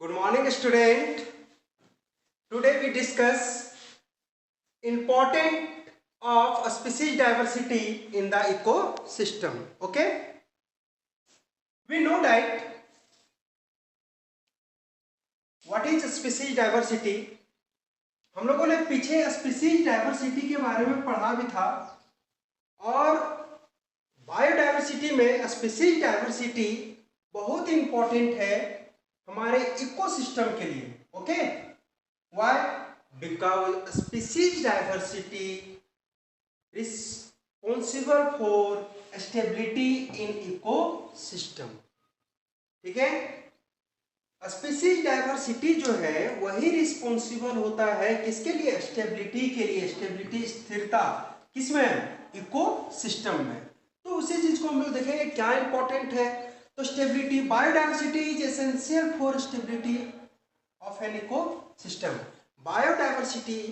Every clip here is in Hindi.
Good morning, student. Today we discuss important of species diversity in the ecosystem. Okay? We know that what is species diversity. हम लोगों ने पीछे स्पीसीज डाइवर्सिटी के बारे में पढ़ा भी था और बायोडाइवर्सिटी में स्पीसीज डाइवर्सिटी बहुत इंपॉर्टेंट है हमारे इकोसिस्टम के लिए. Okay, why? Because species diversity responsible for stability in ecosystem. ठीक है, स्पीसीज डाइवर्सिटी जो है वही रिस्पॉन्सिबल होता है किसके लिए? स्टेबिलिटी के लिए. स्टेबिलिटी, स्थिरता किसमें? इकोसिस्टम में. तो उसी चीज को हम लोग देखेंगे क्या इंपॉर्टेंट है. तो stability, biodiversity is essential for stability of an ecosystem. Biodiversity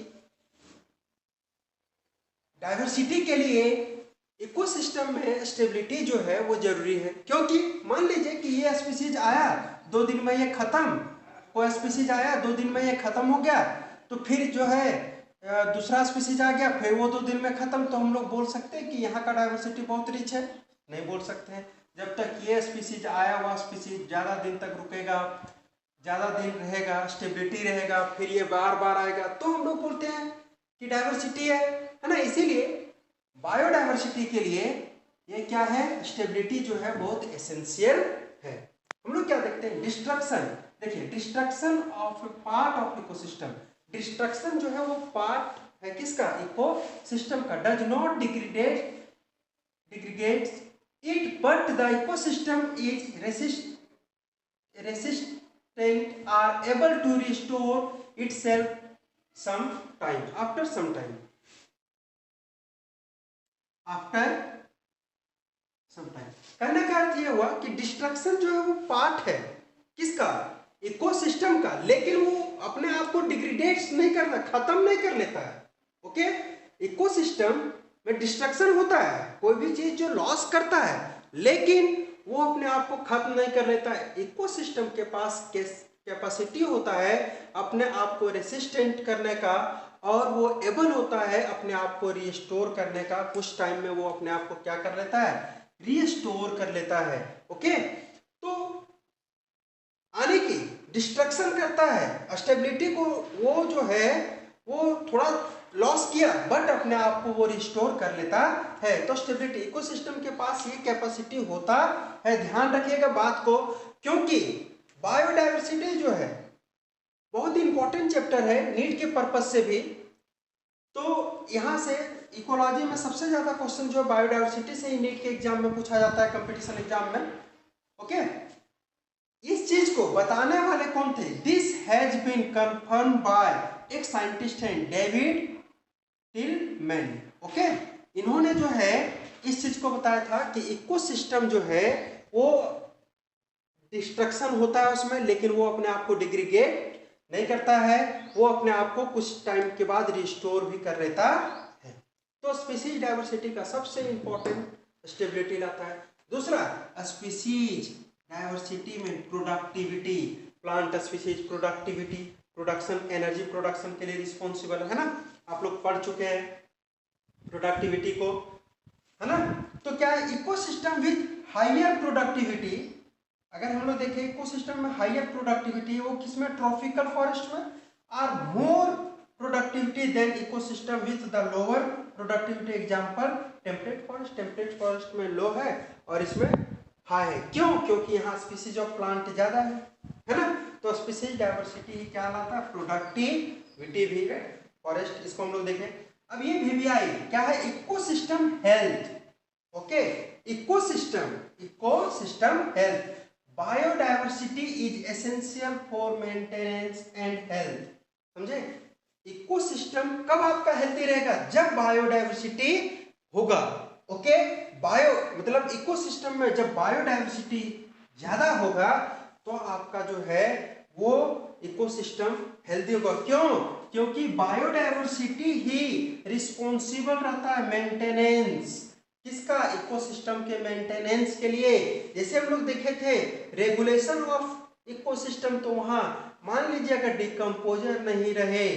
diversity के लिए इकोसिस्टम में स्टेबिलिटी जो है वो जरूरी है. क्योंकि मान लीजिए कि ये स्पीसीज आया 2 दिन में ये खत्म, कोई स्पीसीज आया 2 दिन में ये खत्म हो गया, तो फिर जो है दूसरा स्पीसीज आ गया, फिर वो 2 दिन में खत्म, तो हम लोग बोल सकते हैं कि यहाँ का डाइवर्सिटी बहुत रिच है? नहीं बोल सकते हैं. जब तक ये स्पीसीज आया हुआ स्पीसीज ज़्यादा दिन तक रुकेगा, ज़्यादा दिन रहेगा, स्टेबिलिटी रहेगा, फिर ये बार बार आएगा, तो हम लोग बोलते हैं कि डाइवर्सिटी है ना. इसीलिए बायोडाइवर्सिटी के लिए ये क्या है? स्टेबिलिटी जो है बहुत एसेंशियल है. हम लोग क्या देखते हैं? डिस्ट्रक्शन. देखिए, destruction of a part of ecosystem. Destruction जो है वो पार्ट है किसका? इकोसिस्टम का. Does not degradate it but the ecosystem is resistant are able to restore itself some time, after some time. After some time कहने का अर्थ ये हुआ कि डिस्ट्रक्शन जो है वो पार्ट है किसका? इकोसिस्टम का, लेकिन वो अपने आप को डिग्रेडेट नहीं करता, खत्म नहीं कर लेता है. ओके, इकोसिस्टम में डिस्ट्रक्शन होता है, कोई भी चीज जो लॉस करता है, लेकिन वो अपने आप को खत्म नहीं कर लेता है. इकोसिस्टम के पास कैपेसिटी होता है अपने आप को रेसिस्टेंट करने का, और वो एबल होता है अपने आप को रिस्टोर करने का. कुछ टाइम में वो अपने आप को क्या कर लेता है? रिस्टोर कर लेता है. ओके, तो आने की डिस्ट्रक्शन करता है स्टेबिलिटी को, वो जो है वो थोड़ा लॉस किया बट अपने आप को वो रिस्टोर कर लेता है. तो स्टेबिलिटी, इकोसिस्टम के पास ये कैपेसिटी होता है. ध्यान रखिएगा बात को, क्योंकि बायोडाइवर्सिटी जो है बहुत इंपॉर्टेंट चैप्टर है नीट के पर्पज से भी. तो यहाँ से इकोलॉजी में सबसे ज्यादा क्वेश्चन जो है बायोडाइवर्सिटी से ही नीट के एग्जाम में पूछा जाता है, कंपटीशन एग्जाम में. ओके, इस चीज को बताने वाले कौन थे? This has been confirm by एक साइंटिस्ट हैं, डेविड टिलमैन. ओके, इन्होंने जो है इस चीज को बताया था कि इकोसिस्टम जो है वो डिस्ट्रक्शन होता है उसमें, लेकिन वो अपने आप को डिग्रेडेट नहीं करता है, वो अपने आप को कुछ टाइम के बाद रिस्टोर भी कर लेता है. तो स्पीसीज डाइवर्सिटी का सबसे इंपॉर्टेंट स्टेबिलिटी लाता है. दूसरा, स्पीसीज डाइवर्सिटी में productivity. Plant species productivity, production, energy production के लिए रिस्पॉन्सिबल है ना. आप लोग पढ़ चुके हैं प्रोडक्टिविटी को, है ना. तो क्या है? Ecosystem with higher productivity. अगर हम लोग देखें इकोसिस्टम में हायर प्रोडक्टिविटी, वो किसमें? ट्रॉपिकल फॉरेस्ट में. Are more productivity than ecosystem with the lower productivity. Example temperate forest. Temperate forest में लो है और इसमें हाई है. क्यों? क्योंकि यहाँ स्पीसीज ऑफ प्लांट ज्यादा है ना. तो स्पीसीज डाइवर्सिटी क्या लाता है? प्रोडक्टिविटी भी है फॉरेस्ट. इसको हम लोग देखें. अब ये VBI क्या है? Ecosystem health. Okay, ecosystem health. Biodiversity is essential for maintenance and health. समझे? इकोसिस्टम कब आपका हेल्थी रहेगा? जब बायोडाइवर्सिटी होगा. ओके, बायो मतलब इकोसिस्टम में जब बायोडाइवर्सिटी ज्यादा होगा तो आपका जो है वो इकोसिस्टम हेल्दी होगा. क्यों? क्योंकि बायोडाइवर्सिटी ही रिस्पॉन्सिबल रहता है मेंटेनेंस किसका? इकोसिस्टम के मेंटेनेंस के लिए. जैसे हम लोग देखे थे रेगुलेशन ऑफ इकोसिस्टम तो वहां मान लीजिए अगर डिकम्पोजर नहीं रहे,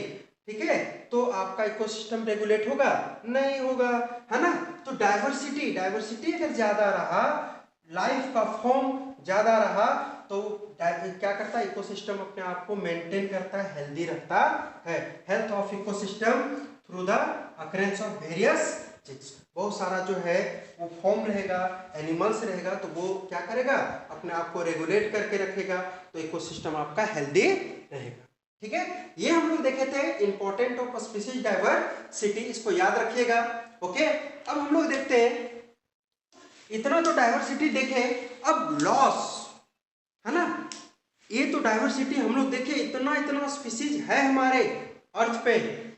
ठीक है, तो आपका इकोसिस्टम रेगुलेट होगा नहीं होगा, है ना। तो डाइवर्सिटी अगर ज्यादा रहा, लाइफ का फॉर्म ज्यादा रहा, तो क्या करता है इकोसिस्टम अपने आप को मेंटेन करता है, हेल्दी रखता है। Health of ecosystem through the occurrence of various चीज, बहुत सारा जो है वो फॉर्म रहेगा, एनिमल्स रहेगा, तो वो क्या करेगा अपने आप को रेगुलेट करके रखेगा, तो इकोसिस्टम आपका हेल्दी रहेगा। ठीक है, ये हम लोग देखे थे इंपॉर्टेंट ऑफ स्पीशीज डाइवर्सिटी, इसको याद रखिएगा। ओके, अब हम लोग देखते हैं, इतना तो डाइवर्सिटी देखे, अब लॉस, है ना। ये तो डाइवर्सिटी हम लोग देखे, इतना स्पीशीज है हमारे अर्थ पे,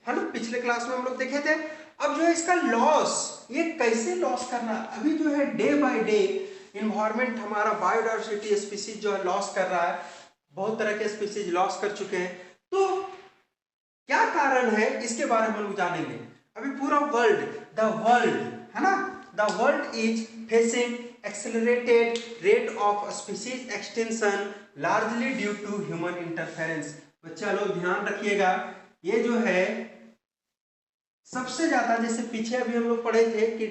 है ना, पिछले क्लास में हम लोग देखे थे। अब जो है इसका लॉस, ये कैसे लॉस करना, अभी जो है डे बाय डे इन्वायरमेंट हमारा बायोडाइवर्सिटी स्पीशीज जो है लॉस कर रहा है, बहुत तरह के स्पीशीज लॉस कर चुके हैं। तो क्या कारण है इसके बारे में हम लोग जानेंगे। अभी पूरा वर्ल्ड, द वर्ल्ड, है ना, the world is facing accelerated rate of species extension largely due to human interference. बच्चा लोग ध्यान रखिएगा, ये जो है सबसे ज्यादा, जैसे पीछे अभी हम लोग पढ़े थे कि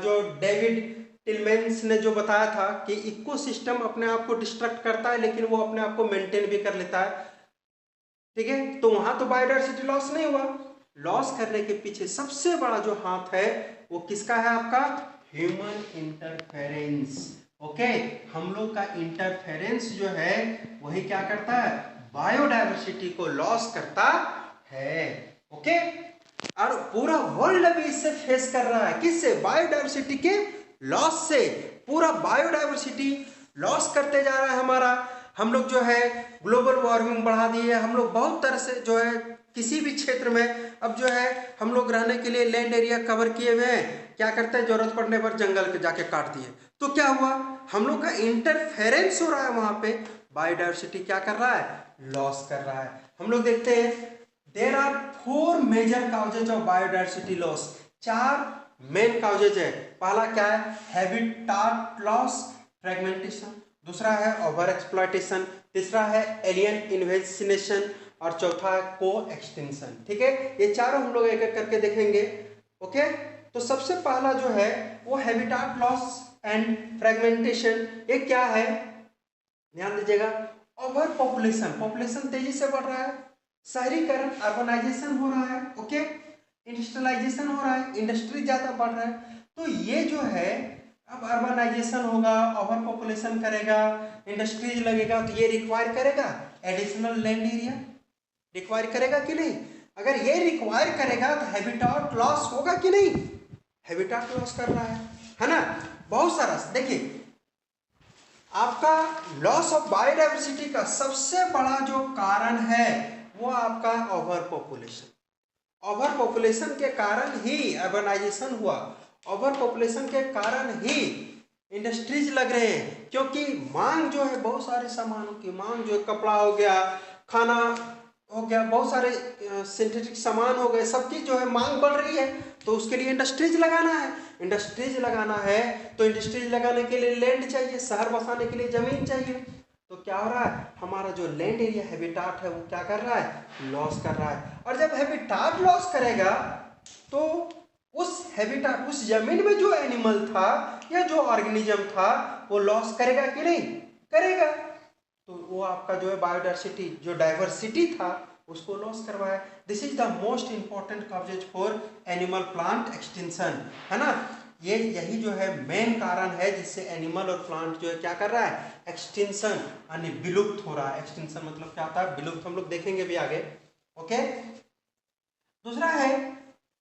जो डेविड टिलमेंस ने जो बताया था कि इकोसिस्टम अपने आप को डिस्ट्रक्ट करता है लेकिन वो अपने आप को मेंटेन भी कर लेता है। ठीक है, तो वहां तो बायोडाइवर्सिटी लॉस नहीं हुआ, लॉस करने के पीछे सबसे बड़ा जो हाथ है वो किसका है, आपका ह्यूमन इंटरफेरेंस। ओके, हम लोग का इंटरफेरेंस जो है वही क्या करता है, बायोडाइवर्सिटी को लॉस करता है। ओके, और पूरा वर्ल्ड अभी इससे फेस कर रहा है, किससे, बायोडाइवर्सिटी के लॉस से। पूरा बायोडाइवर्सिटी लॉस करते जा रहा है हमारा। हम लोग जो है ग्लोबल वार्मिंग बढ़ा दी है, हम लोग बहुत तरह से जो है किसी भी क्षेत्र में अब जो है हम लोग रहने के लिए लैंड एरिया कवर किए हुए हैं, क्या करते हैं जरूरत पड़ने पर जंगल के जाके काट दिए, तो क्या हुआ, हम लोग का इंटरफेरेंस हो रहा है वहां पे, बायोडाइवर्सिटी क्या कर रहा है, लॉस कर रहा है। हम लोग देखते हैं there are 4 major causes of biodiversity loss, 4 main causes है। पहला क्या है, हैबिटाट लॉस, फ्रेगमेंटेशन, दूसरा है ओवर एक्सप्लॉयटेशन, तीसरा है एलियन इन्वेस्टिनेशन, और चौथा है को एक्सटेंशन। ठीक है, ये चारों हम लोग एक एक करके देखेंगे। ओके, तो सबसे पहला जो है वो हैबिटाट लॉस एंड फ्रेगमेंटेशन, ये क्या है, ध्यान दीजिएगा, ओवर पॉपुलेशन, पॉपुलेशन तेजी से बढ़ रहा है, शहरीकरण अर्बनाइजेशन हो रहा है, ओके, इंडस्ट्रियलाइजेशन हो रहा है, इंडस्ट्री ज्यादा बढ़ रहा है, तो ये जो है अब अर्बनाइजेशन होगा, ओवर पॉपुलेशन करेगा, इंडस्ट्रीज लगेगा, तो ये रिक्वायर करेगा एडिशनल लैंड एरिया, रिक्वायर करेगा कि नहीं, अगर ये रिक्वायर करेगा तो हैबिटाट लॉस होगा कि नहीं, हैबिटाट लॉस कर रहा है ना, बहुत सारा। देखिए आपका लॉस ऑफ बायोडाइवर्सिटी का सबसे बड़ा जो कारण है वो आपका ओवर पॉपुलेशन, ओवर पॉपुलेशन के कारण ही अर्बनाइजेशन हुआ, ओवर पॉपुलेशन के कारण ही इंडस्ट्रीज लग रहे हैं, क्योंकि मांग जो है बहुत सारे सामानों की मांग जो है, कपड़ा हो गया, खाना हो गया, बहुत सारे सिंथेटिक सामान हो गए, सबकी जो है मांग बढ़ रही है, तो उसके लिए इंडस्ट्रीज लगाना है, इंडस्ट्रीज लगाना है तो इंडस्ट्रीज लगाने के लिए लैंड चाहिए, शहर बसाने के लिए जमीन चाहिए, तो क्या हो रहा है, हमारा जो लैंड एरिया हैबिटाट है वो क्या कर रहा है, लॉस कर रहा है। और जब हैबिटाट लॉस करेगा तो उस हैबिटाट, उस जमीन में जो एनिमल था या जो ऑर्गेनिज्म था वो लॉस करेगा कि नहीं, करेगा, तो वो आपका जो है बायोडाइवर्सिटी, जो डाइवर्सिटी था उसको लॉस करवाया। This is the most important causes for animal plant extension, है ना, ये यही जो है मेन कारण है जिससे एनिमल और प्लांट जो है क्या कर रहा है, एक्सटेंशन यानी विलुप्त हो रहा है। एक्सटेंशन मतलब क्या होता है, विलुप्त, हम लोग देखेंगे भी आगे। ओके, दूसरा है,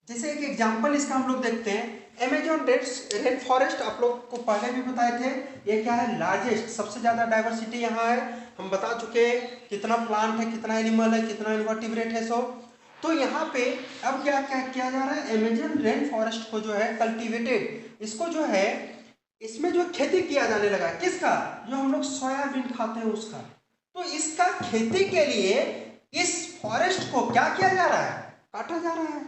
जैसे एक एग्जांपल इसका हम लोग देखते हैं, अमेजोन रेन फॉरेस्ट, आप लोग को पहले भी बताए थे, ये क्या है, लार्जेस्ट, सबसे ज्यादा डाइवर्सिटी यहाँ है, हम बता चुके हैं कितना प्लांट है, कितना एनिमल है, कितना इन्वर्टिब्रेट है, सो तो यहाँ पे अब क्या क्या किया जा रहा है, अमेजन रेन फॉरेस्ट को जो है कल्टीवेटेड, इसको जो है इसमें जो खेती किया जाने लगा, किसका, जो हम लोग सोयाबीन खाते हैं उसका, तो इसका खेती के लिए इस फॉरेस्ट को क्या किया जा रहा है, काटा जा रहा है।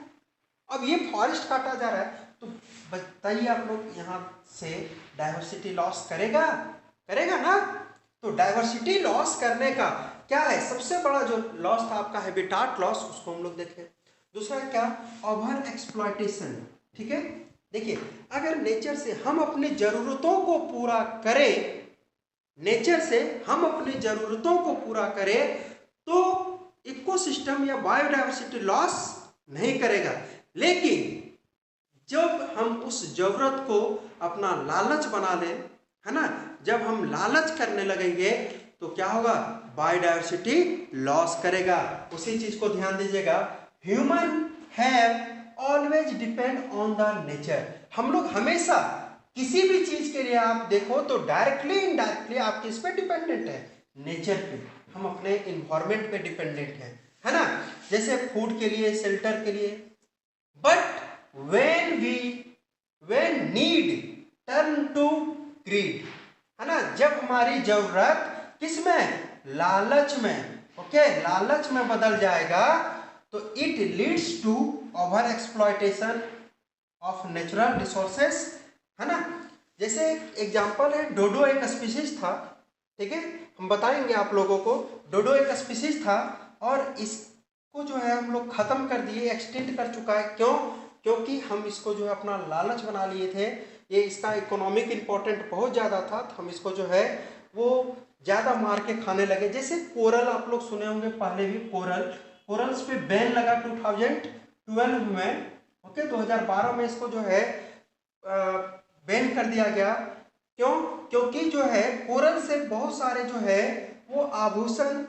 अब ये फॉरेस्ट काटा जा रहा है तो बताइए आप लोग, यहाँ से डाइवर्सिटी लॉस करेगा, करेगा ना, तो डाइवर्सिटी लॉस करने का क्या है, सबसे बड़ा जो लॉस था आपका हैबिटाट लॉस, उसको हम लोग देखें। दूसरा क्या, ओवर एक्सप्लॉयटेशन। ठीक है, देखिए अगर नेचर से हम अपनी जरूरतों को पूरा करें, नेचर से हम अपनी जरूरतों को पूरा करें तो इकोसिस्टम या बायोडाइवर्सिटी लॉस नहीं करेगा। लेकिन जब हम उस जरूरत को अपना लालच बना लें, है ना, जब हम लालच करने लगेंगे तो क्या होगा, बायोडाइवर्सिटी लॉस करेगा। उसी चीज को ध्यान दीजिएगा, human have always depend on the nature. हम लोग हमेशा किसी भी चीज के लिए आप देखो तो डायरेक्टली इनडायरेक्टली आप किस पे डिपेंडेंट है, नेचर पे, हम अपने इन्वायरमेंट पे डिपेंडेंट है ना, जैसे फूड के लिए, शेल्टर के लिए। But when need turn to greed, है ना, जब हमारी जरूरत किस में, लालच में, ओके, लालच में बदल जाएगा तो it leads to over exploitation of natural resources, है ना। जैसे एग्जांपल है, डोडो एक स्पीशीज था, ठीक है, हम बताएंगे आप लोगों को। डोडो एक स्पीशीज था और इसको जो है हम लोग खत्म कर दिए, एक्सटेंड कर चुका है। क्यों, क्योंकि हम इसको जो है अपना लालच बना लिए थे, ये इसका इकोनॉमिक इम्पोर्टेंट बहुत ज़्यादा था, तो हम इसको जो है वो ज़्यादा मार के खाने लगे। जैसे कोरल आप लोग सुने होंगे पहले भी, कोरल्स पे बैन लगा 2012 में, ओके, 2012 में इसको जो है बैन कर दिया गया। क्यों, क्योंकि जो है कोरल से बहुत सारे जो है वो आभूषण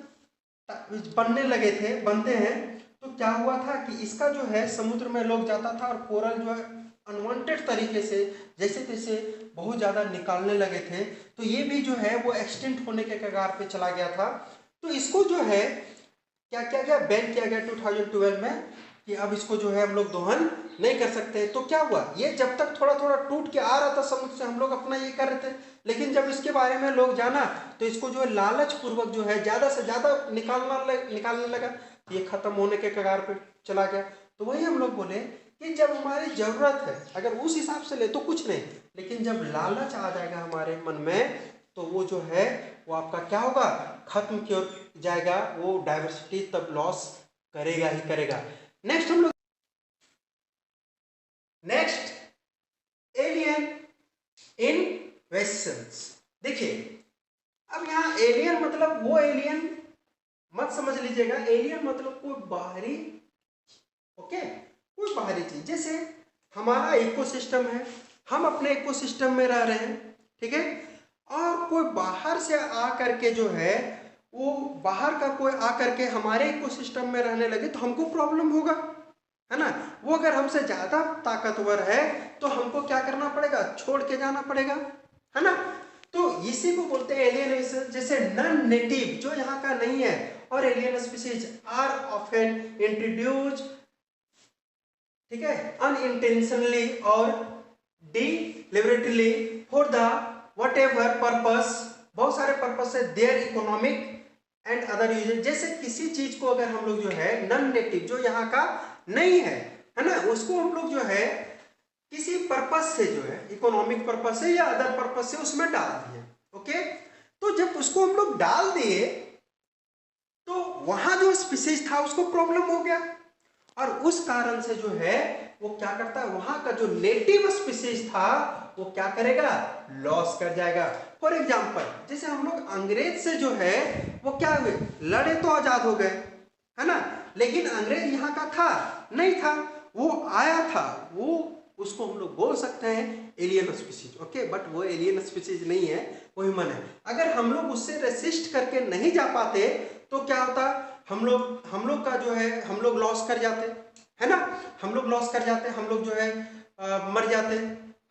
बनने लगे थे, बनते हैं। तो क्या हुआ था कि इसका जो है समुद्र में लोग जाता था और कोरल जो है अनवांटेड तरीके से जैसे तैसे बहुत ज़्यादा निकालने लगे थे, तो ये भी जो है वो एक्सटिंक्ट होने के कगार पे चला गया था। तो इसको जो है क्या किया गया, बैन किया गया 2012 में कि अब इसको जो है हम लोग दोहन नहीं कर सकते। तो क्या हुआ, ये जब तक थोड़ा थोड़ा टूट के आ रहा था समुद्र से, हम लोग अपना ये कर रहे थे, लेकिन जब इसके बारे में लोग जाना तो इसको जो है लालच पूर्वक जो है ज़्यादा से ज़्यादा निकालने लगा, ये खत्म होने के कगार पे चला गया। तो वही हम लोग बोले कि जब हमारी ज़रूरत है, अगर उस हिसाब से ले तो कुछ नहीं, लेकिन जब लालच आ जाएगा हमारे मन में तो वो जो है वो आपका क्या होगा, खत्म किया जाएगा, वो डाइवर्सिटी तब लॉस करेगा ही करेगा। नेक्स्ट हम लोग, नेक्स्ट एलियन इन्वेशंस। देखिए अब यहाँ एलियन मतलब वो एलियन मत समझ लीजिएगा, एलियन मतलब कोई बाहरी, ओके, कोई बाहरी चीज। जैसे हमारा इकोसिस्टम है, हम अपने इकोसिस्टम में रह रहे हैं, ठीक है, और कोई बाहर से आ करके जो है वो बाहर का कोई आ करके हमारे इकोसिस्टम में रहने लगे तो हमको प्रॉब्लम होगा, है ना। वो अगर हमसे ज्यादा ताकतवर है तो हमको क्या करना पड़ेगा, छोड़ के जाना पड़ेगा, है ना। तो इसी को बोलते हैं एलियनेशन। जैसे नॉन नेटिव जो यहाँ का नहीं है और alien species are often introduce, ठीक है, अनइंटेंशनली और deliberately for the whatever purpose, बहुत सारे पर्पस से, their economic and other usages. जैसे किसी चीज को अगर हम लोग जो है नॉन नेटिव जो यहाँ का नहीं है ना, उसको हम लोग जो है किसी पर्पस से जो है इकोनॉमिक पर्पस से या अदर पर्पस से उसमें डाल दिए, ओके। तो जब उसको हम लोग डाल दिए तो वहां जो स्पीसीज था उसको प्रॉब्लम हो गया और उस कारण से जो है वो क्या करता है, वहां का जो नेटिव स्पीसीज था वो क्या करेगा, लॉस कर जाएगा। फॉर एग्जाम्पल जैसे हम लोग अंग्रेज से जो है वो क्या हुए, लड़े तो आजाद हो गए, है ना, लेकिन अंग्रेज यहाँ का था नहीं था, वो आया था, वो उसको हम लोग बोल सकते हैं एलियन स्पीसीज, ओके, बट वो एलियन स्पीसीज नहीं है, वो ह्यूमन है। अगर हम लोग उससे रेसिस्ट करके नहीं जा पाते तो क्या होता, हम लोग का जो है हम लोग लॉस कर जाते, है ना, हम लोग लॉस कर जाते, हम लोग जो है मर जाते,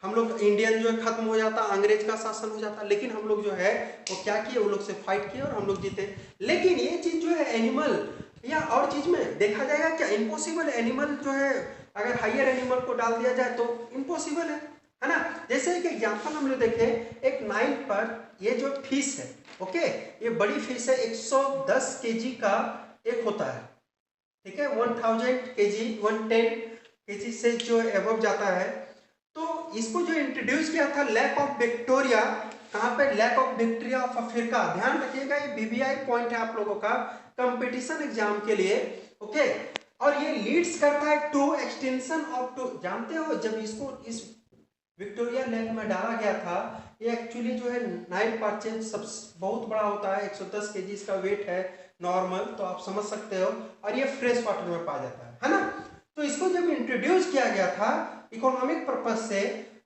हम लोग इंडियन जो है खत्म हो जाता, अंग्रेज का शासन हो जाता। लेकिन हम लोग जो है वो क्या किए, वो लोग से फाइट किए और हम लोग जीते। लेकिन ये चीज जो है एनिमल या और चीज में देखा जाएगा क्या, इम्पॉसिबल। एनिमल जो है अगर हाइयर एनिमल को डाल दिया जाए तो इम्पॉसिबल है ना। जैसे एक एग्जाम्पल हम लोग देखें, एक नाइट पर ये जो फिश है, ओके, ये बड़ी फिश है, 110 केजी का एक होता है, ठीक है, 1000 केजी 110 केजी से जो एबव जाता है। तो इसको जो इंट्रोड्यूस किया था लेक ऑफ विक्टोरिया कहाँ पे, lake of victory of Africa. ध्यान रखिएगा ये बीबीआई पॉइंट है आप लोगों का कंपटीशन एग्जाम के लिए, ओके। और ये लीड्स करता है टू एक्सटेंशन ऑफ टू, जानते हो जब इसको इस विक्टोरिया लेक में डाला गया था, ये एक्चुअली जो है 9% सब बहुत बड़ा होता है, 110 केजी इसका वेट है नॉर्मल, तो आप समझ सकते हो। और ये फ्रेश वाटर में पाया जाता है ना। तो इसको जब इंट्रोड्यूस किया गया था इकोनॉमिक पर्पज से,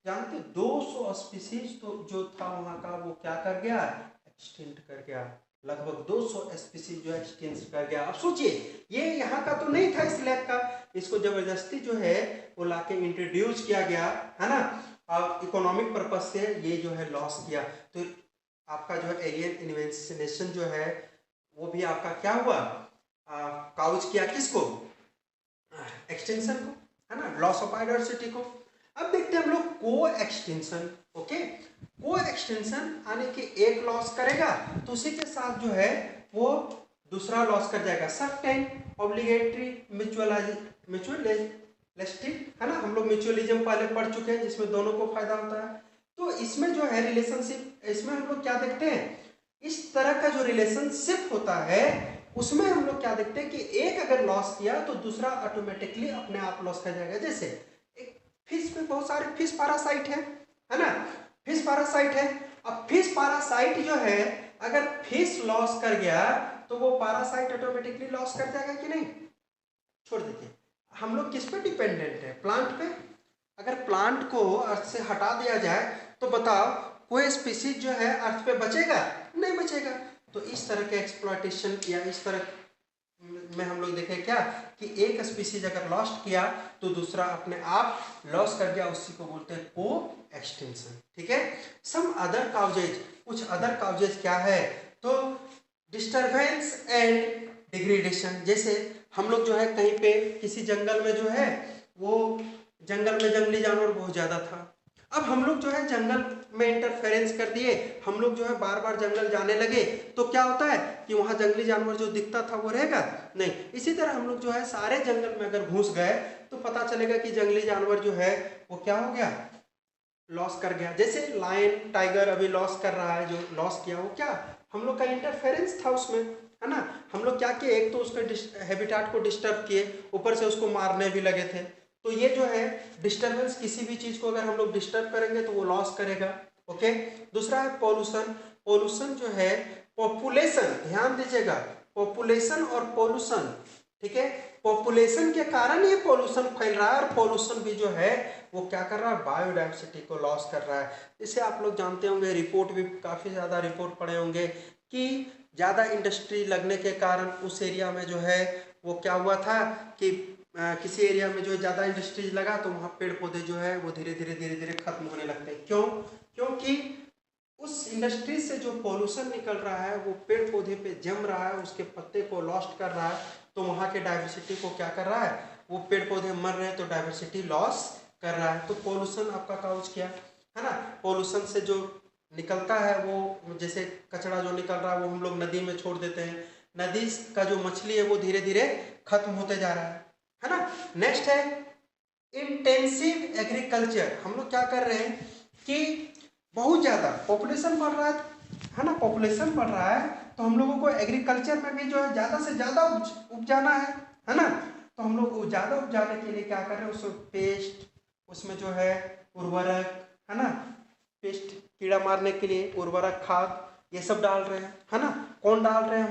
जानते 200 स्पीसीज तो जो था वहां का वो क्या कर गया, एक्सटिंक्ट कर गया। लगभग 200 स्पीसीज जो एक्सटिंक्ट कर गया। अब सोचिए ये यहाँ का तो नहीं था इस लेक का, इसको जबरदस्ती जो है वो लाके इंट्रोड्यूस किया गया है ना। अब इकोनॉमिक पर्पज से ये जो है लॉस किया, तो आपका जो है एलियन इन्वेस्टिगेशन जो है वो भी आपका क्या हुआ, काउच किया किसको, एक्सटेंशन को, है ना, लॉस ऑफ बायोडायवर्सिटी को। अब देखते हैं हम लोग को एक्सटेंशन, ओके। को एक्सटेंशन आने के एक लॉस करेगा तो उसी के साथ जो है वो दूसरा लॉस कर जाएगा। सर्टेन ऑब्लिगेटरी म्यूचुअलिस्टिक, है ना, हम लोग म्यूचुअलिज्म पहले पढ़ चुके हैं जिसमें दोनों को फायदा होता है। तो इसमें जो है रिलेशनशिप, इसमें हम लोग क्या देखते हैं, इस तरह का जो रिलेशनशिप होता है उसमें हम लोग क्या देखते हैं कि एक अगर लॉस किया तो दूसरा ऑटोमेटिकली अपने आप लॉस कर जाएगा। जैसे एक फिश में बहुत सारे फिश पैरासाइट है ना, फिश पैरासाइट है। अब फिश पैरासाइट जो है अगर फिश लॉस कर गया तो वो पैरासाइट ऑटोमेटिकली लॉस कर जाएगा कि नहीं, छोड़ दीजिए। हम लोग किस पे डिपेंडेंट है, प्लांट पे। अगर प्लांट को अर्थ से हटा दिया जाए तो बताओ कोई स्पीसीज जो है अर्थ पे बचेगा, नहीं बचेगा। तो इस तरह के एक्सप्लॉयटेशन या इस तरह में हम लोग देखें क्या कि एक स्पीसीज अगर लॉस्ट किया तो दूसरा अपने आप लॉस कर गया, उसी को बोलते हैं को एक्सटेंशन, ठीक है। सम अदर काउजेज, कुछ अदर काउजेज क्या है, तो डिस्टरबेंस एंड डिग्रेडेशन। जैसे हम लोग जो है कहीं पे किसी जंगल में जो है वो जंगल में जंगली जानवर बहुत ज़्यादा था, अब हम लोग जो है जंगल में इंटरफेरेंस कर दिए, हम लोग जो है बार बार जंगल जाने लगे, तो क्या होता है कि वहाँ जंगली जानवर जो दिखता था वो रहेगा नहीं। इसी तरह हम लोग जो है सारे जंगल में अगर घुस गए तो पता चलेगा कि जंगली जानवर जो है वो क्या हो गया, लॉस कर गया। जैसे लायन टाइगर अभी लॉस कर रहा है, जो लॉस किया वो क्या, हम लोग का इंटरफेरेंस था उसमें, है ना। हम लोग क्या किए, एक तो उसके हैबिटेट को डिस्टर्ब किए, ऊपर से उसको मारने भी लगे थे। तो ये जो है डिस्टरबेंस, किसी भी चीज को अगर हम लोग डिस्टर्ब करेंगे तो वो लॉस करेगा, ओके। दूसरा है पॉल्यूशन। पॉल्यूशन जो है पॉपुलेशन, ध्यान दीजिएगा, पॉपुलेशन और पॉल्यूशन, ठीक है। पॉपुलेशन के कारण ये पॉल्यूशन फैल रहा है और पॉल्यूशन भी जो है वो क्या कर रहा है, बायोडाइवर्सिटी को लॉस कर रहा है। इसे आप लोग जानते होंगे, रिपोर्ट भी काफ़ी ज़्यादा रिपोर्ट पढ़े होंगे कि ज़्यादा इंडस्ट्री लगने के कारण उस एरिया में जो है वो क्या हुआ था कि किसी एरिया में जो ज़्यादा इंडस्ट्रीज लगा तो वहाँ पेड़ पौधे जो है वो धीरे धीरे खत्म होने लगते हैं। क्यों, क्योंकि उस इंडस्ट्री से जो पॉल्यूशन निकल रहा है वो पेड़ पौधे पे जम रहा है, उसके पत्ते को लॉस्ट कर रहा है, तो वहाँ के डाइवर्सिटी को क्या कर रहा है, वो पेड़ पौधे मर रहे हैं तो डाइवर्सिटी लॉस कर रहा है। तो पॉल्यूशन आपका काउज किया, है ना। पॉल्यूशन से जो निकलता है वो, जैसे कचरा जो निकल रहा है वो हम लोग नदी में छोड़ देते हैं, नदी का जो मछली है वो धीरे धीरे खत्म होते जा रहा है ना। नेक्स्ट है इंटेंसिव एग्रीकल्चर। हम लोग क्या कर रहे हैं कि बहुत ज़्यादा पॉपुलेशन बढ़ रहा है ना, पॉपुलेशन बढ़ रहा है तो हम लोगों को एग्रीकल्चर में भी जो है ज़्यादा से ज़्यादा उपजाना है ना। तो हम लोग ज़्यादा उपजाने के लिए क्या कर रहे हैं, उसमें पेस्ट, उसमें जो है उर्वरक, है ना, पेस्ट कीड़ा मारने के लिए उर्वरक, खाद, ये सब डाल रहे हैं, है ना। कौन डाल रहे हैं,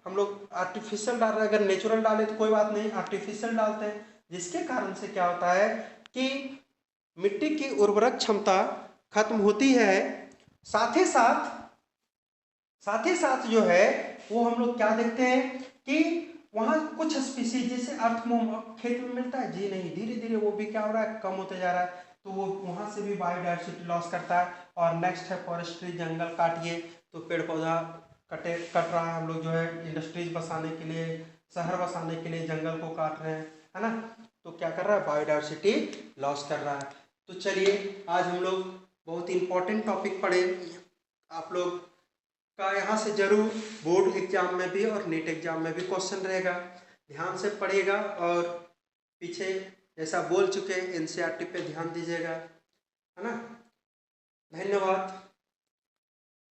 हम लोग आर्टिफिशियल डाल रहे हैं। अगर नेचुरल डाले तो कोई बात नहीं, आर्टिफिशियल डालते हैं, जिसके कारण से क्या होता है कि मिट्टी की उर्वरक क्षमता खत्म होती है। साथ ही साथ जो है वो हम लोग क्या देखते हैं कि वहाँ कुछ स्पीसीज जैसे अर्थमोम खेत में मिलता है जी नहीं, धीरे धीरे वो भी क्या हो रहा है, कम होते जा रहा है, तो वो वहाँ से भी बायोडाइवर्सिटी लॉस करता है। और नेक्स्ट है फॉरेस्ट्री, जंगल काटिए तो पेड़ पौधा कट रहा है, हम लोग जो है इंडस्ट्रीज बसाने के लिए, शहर बसाने के लिए जंगल को काट रहे हैं, है ना। तो क्या कर रहा है, बायोडाइवर्सिटी लॉस कर रहा है। तो चलिए आज हम लोग बहुत इंपॉर्टेंट टॉपिक पढ़े, आप लोग का यहाँ से जरूर बोर्ड एग्जाम में भी और नीट एग्जाम में भी क्वेश्चन रहेगा, ध्यान से पढ़िएगा। और पीछे जैसा बोल चुके एनसीईआरटी पे ध्यान दीजिएगा, है ना। धन्यवाद।